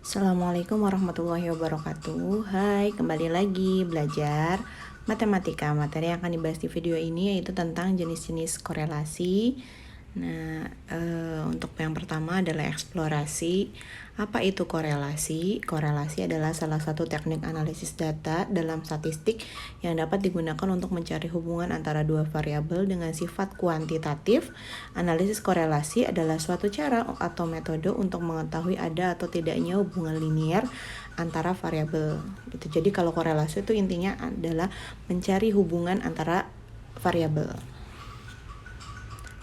Assalamualaikum warahmatullahi wabarakatuh. Hai, kembali lagi belajar matematika. Materi yang akan dibahas di video ini yaitu tentang jenis-jenis korelasi. Untuk yang pertama adalah eksplorasi. Apa itu korelasi? Korelasi adalah salah satu teknik analisis data dalam statistik yang dapat digunakan untuk mencari hubungan antara dua variabel dengan sifat kuantitatif. Analisis korelasi adalah suatu cara atau metode untuk mengetahui ada atau tidaknya hubungan linier antara variabel. Jadi kalau korelasi itu intinya adalah mencari hubungan antara variabel.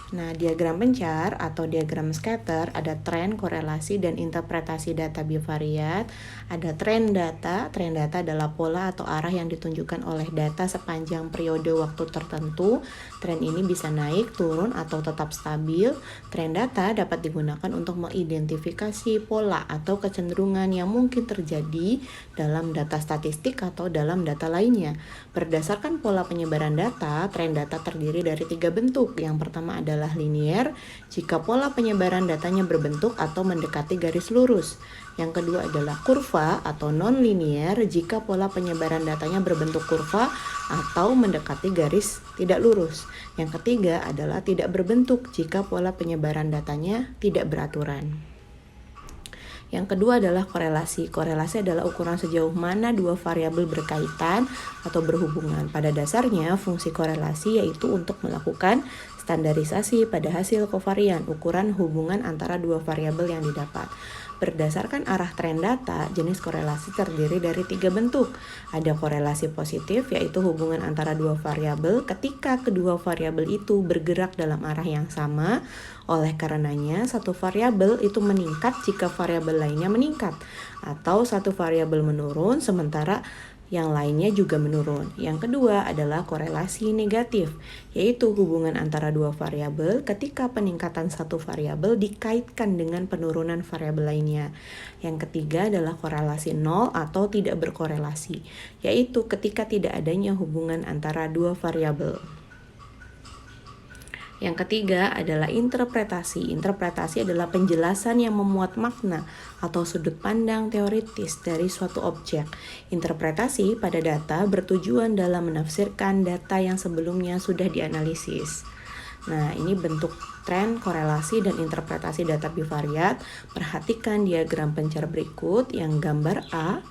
Nah, diagram pencar atau diagram scatter ada tren, korelasi, dan interpretasi data bivariat. Ada tren data. Tren data adalah pola atau arah yang ditunjukkan oleh data sepanjang periode waktu tertentu. Tren ini bisa naik, turun, atau tetap stabil. Tren data dapat digunakan untuk mengidentifikasi pola atau kecenderungan yang mungkin terjadi dalam data statistik atau dalam data lainnya. Berdasarkan pola penyebaran data, tren data terdiri dari 3 bentuk. Yang pertama adalah linier, jika pola penyebaran datanya berbentuk atau mendekati garis lurus. Yang kedua adalah kurva atau non-linier, jika pola penyebaran datanya berbentuk kurva atau mendekati garis tidak lurus. Yang ketiga adalah tidak berbentuk, jika pola penyebaran datanya tidak beraturan. Yang kedua adalah korelasi. Korelasi adalah ukuran sejauh mana dua variabel berkaitan atau berhubungan. Pada dasarnya, fungsi korelasi yaitu untuk melakukan standarisasi pada hasil kovarian, ukuran hubungan antara dua variabel yang didapat. Berdasarkan arah tren data, jenis korelasi terdiri dari 3 bentuk. Ada korelasi positif, yaitu hubungan antara dua variabel ketika kedua variabel itu bergerak dalam arah yang sama. Oleh karenanya, satu variabel itu meningkat jika variabel lainnya meningkat, atau satu variabel menurun sementara yang lainnya juga menurun. Yang kedua adalah korelasi negatif, yaitu hubungan antara dua variabel ketika peningkatan satu variabel dikaitkan dengan penurunan variabel lainnya. Yang ketiga adalah korelasi nol atau tidak berkorelasi, yaitu ketika tidak adanya hubungan antara dua variabel. Yang ketiga adalah interpretasi. Interpretasi adalah penjelasan yang memuat makna atau sudut pandang teoritis dari suatu objek. Interpretasi pada data bertujuan dalam menafsirkan data yang sebelumnya sudah dianalisis. Nah, ini bentuk tren, korelasi, dan interpretasi data bivariat. Perhatikan diagram pencar berikut yang gambar A.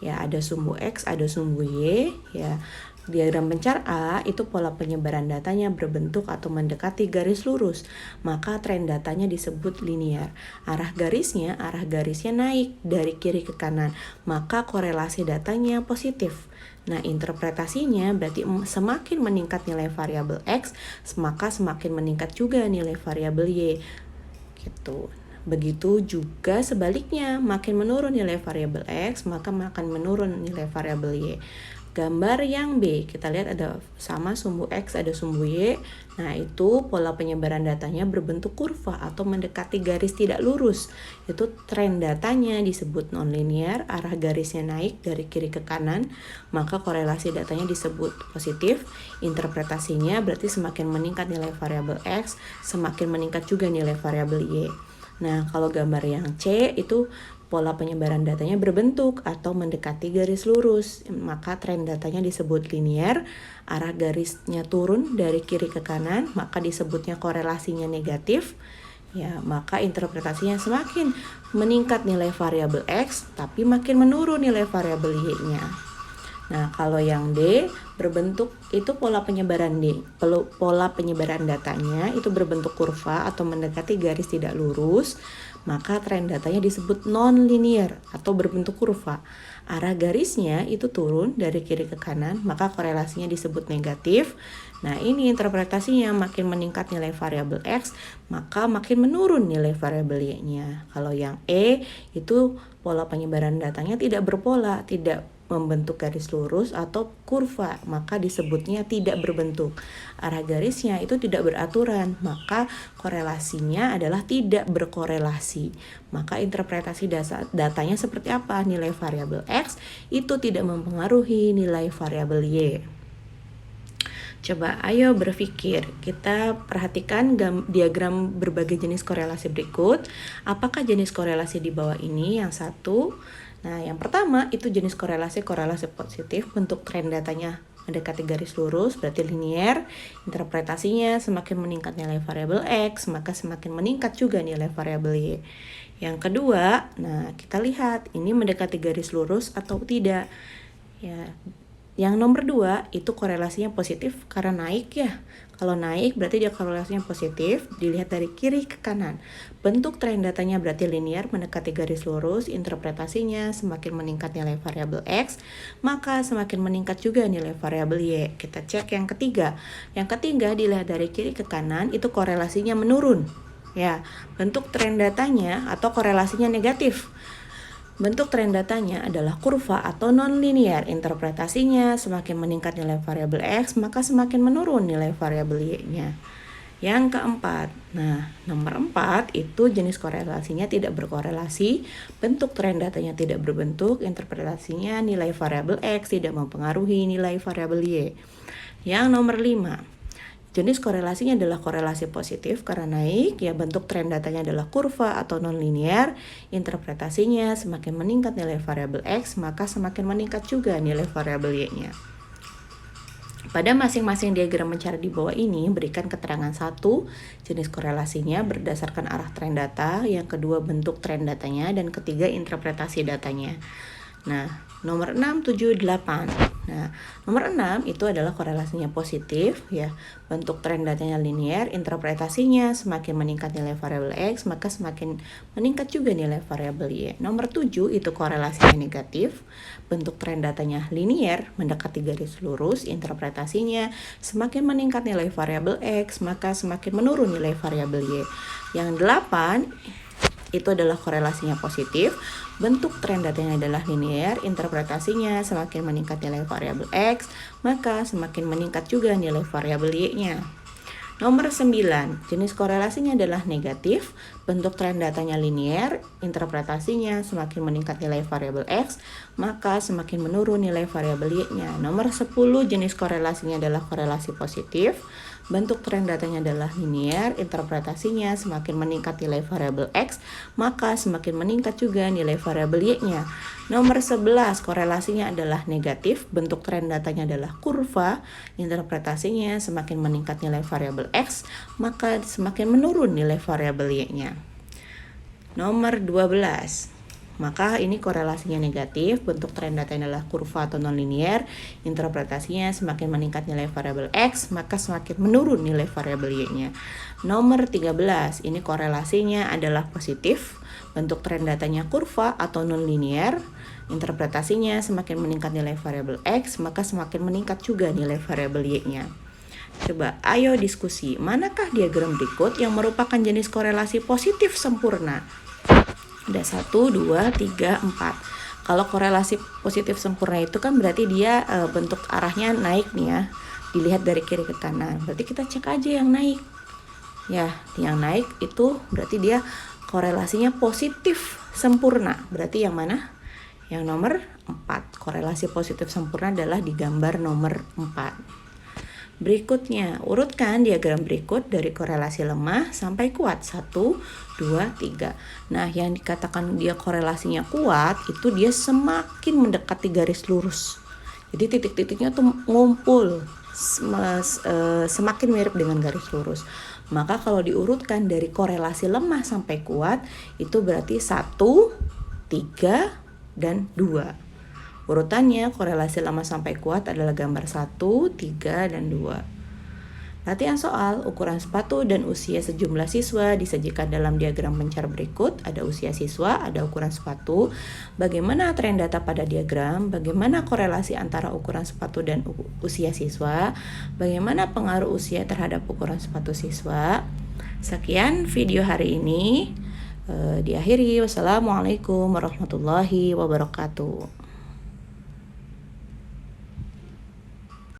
Ya, ada sumbu X, ada sumbu Y, ya. Diagram pencar A itu pola penyebaran datanya berbentuk atau mendekati garis lurus, maka tren datanya disebut linier. Arah garisnya naik dari kiri ke kanan, maka korelasi datanya positif. Nah, interpretasinya berarti semakin meningkat nilai variabel X, maka semakin meningkat juga nilai variabel Y. Gitu. Begitu juga sebaliknya, makin menurun nilai variabel X, maka makin menurun nilai variabel Y. Gambar yang B, kita lihat ada sama sumbu X, ada sumbu Y. Nah, itu pola penyebaran datanya berbentuk kurva atau mendekati garis tidak lurus. Itu tren datanya disebut nonlinear, arah garisnya naik dari kiri ke kanan, maka korelasi datanya disebut positif. Interpretasinya berarti semakin meningkat nilai variabel X, semakin meningkat juga nilai variabel Y. Nah, kalau gambar yang C itu pola penyebaran datanya berbentuk atau mendekati garis lurus, maka tren datanya disebut linier, arah garisnya turun dari kiri ke kanan, maka disebutnya korelasinya negatif. Ya, maka interpretasinya semakin meningkat nilai variabel X, tapi makin menurun nilai variabel Y-nya. Nah, kalau yang D berbentuk itu pola penyebaran D. Pola penyebaran datanya itu berbentuk kurva atau mendekati garis tidak lurus, maka tren datanya disebut non-linear atau berbentuk kurva. Arah garisnya itu turun dari kiri ke kanan, maka korelasinya disebut negatif. Nah, ini interpretasinya makin meningkat nilai variabel X, maka makin menurun nilai variabel Y-nya. Kalau yang E itu pola penyebaran datanya tidak berpola, tidak membentuk garis lurus atau kurva, maka disebutnya tidak berbentuk. Arah garisnya itu tidak beraturan, maka korelasinya adalah tidak berkorelasi. Maka interpretasi datanya seperti apa? Nilai variabel X itu tidak mempengaruhi nilai variabel Y. Coba ayo berpikir, kita perhatikan diagram berbagai jenis korelasi berikut. Apakah jenis korelasi di bawah ini? Yang satu, nah yang pertama itu jenis korelasi positif, bentuk tren datanya mendekati garis lurus, berarti linear. Interpretasinya semakin meningkat nilai variabel X, maka semakin meningkat juga nilai variabel Y. Yang kedua, nah kita lihat ini mendekati garis lurus atau tidak. Ya, yang nomor 2 itu korelasinya positif karena naik ya. Kalau naik berarti dia korelasinya positif, dilihat dari kiri ke kanan. Bentuk tren datanya berarti linear mendekati garis lurus, interpretasinya semakin meningkat nilai variabel X, maka semakin meningkat juga nilai variabel Y. Kita cek yang ketiga. Yang ketiga dilihat dari kiri ke kanan itu korelasinya menurun. Ya, bentuk tren datanya atau korelasinya negatif. Bentuk tren datanya adalah kurva atau non-linear. Interpretasinya semakin meningkat nilai variabel X, maka semakin menurun nilai variabel Y-nya. Yang keempat, nah nomor 4 itu jenis korelasinya tidak berkorelasi, bentuk tren datanya tidak berbentuk, interpretasinya nilai variabel X tidak mempengaruhi nilai variabel Y. Yang nomor 5, jenis korelasinya adalah korelasi positif karena naik, ya bentuk tren datanya adalah kurva atau non-linear, interpretasinya semakin meningkat nilai variabel X, maka semakin meningkat juga nilai variabel Y-nya. Pada masing-masing diagram mencari di bawah ini, berikan keterangan satu, jenis korelasinya berdasarkan arah tren data, yang kedua bentuk tren datanya, dan ketiga interpretasi datanya. Nah, nomor 6, 7, 8. Nah, nomor 6 itu adalah korelasinya positif ya. Bentuk tren datanya linear, interpretasinya semakin meningkat nilai variabel X, maka semakin meningkat juga nilai variabel Y. Nomor 7 itu korelasinya negatif. Bentuk tren datanya linear, mendekati garis lurus, interpretasinya semakin meningkat nilai variabel X, maka semakin menurun nilai variabel Y. Yang 8 itu adalah korelasinya positif, bentuk tren datanya adalah linear, interpretasinya semakin meningkat nilai variabel X, maka semakin meningkat juga nilai variabel Y-nya. Nomor 9, jenis korelasinya adalah negatif, bentuk tren datanya linear, interpretasinya semakin meningkat nilai variabel X, maka semakin menurun nilai variabel Y-nya. Nomor 10, jenis korelasinya adalah korelasi positif, bentuk tren datanya adalah linear, interpretasinya semakin meningkat nilai variabel X, maka semakin meningkat juga nilai variabel Y-nya. Nomor 11, korelasinya adalah negatif, bentuk tren datanya adalah kurva, interpretasinya semakin meningkat nilai variabel X, maka semakin menurun nilai variabel Y-nya. Nomor 12, maka ini korelasinya negatif, bentuk tren datanya adalah kurva atau non-linear, interpretasinya semakin meningkat nilai variabel X, maka semakin menurun nilai variabel Y-nya. Nomor 13, ini korelasinya adalah positif, bentuk tren datanya kurva atau non-linear, interpretasinya semakin meningkat nilai variabel X, maka semakin meningkat juga nilai variabel Y-nya. Coba ayo diskusi, manakah diagram berikut yang merupakan jenis korelasi positif sempurna? Ada 1, 2, 3, 4. Kalau korelasi positif sempurna itu kan berarti dia bentuk arahnya naik nih ya. Dilihat dari kiri ke kanan. Berarti kita cek aja yang naik. Ya, yang naik itu berarti dia korelasinya positif sempurna. Berarti yang mana? Yang nomor 4. Korelasi positif sempurna adalah di gambar nomor 4. Berikutnya, urutkan diagram berikut dari korelasi lemah sampai kuat. 1, 2, 3. Nah, yang dikatakan dia korelasinya kuat, itu dia semakin mendekati garis lurus. Jadi titik-titiknya tuh ngumpul, semakin mirip dengan garis lurus. Maka kalau diurutkan dari korelasi lemah sampai kuat, itu berarti 1, 3, dan 2. Urutannya korelasi lemah sampai kuat adalah gambar 1, 3, dan 2. Latihan soal, ukuran sepatu dan usia sejumlah siswa disajikan dalam diagram pencar berikut. Ada usia siswa, ada ukuran sepatu. Bagaimana tren data pada diagram? Bagaimana korelasi antara ukuran sepatu dan usia siswa? Bagaimana pengaruh usia terhadap ukuran sepatu siswa? Sekian video hari ini. Diakhiri. Wassalamualaikum warahmatullahi wabarakatuh.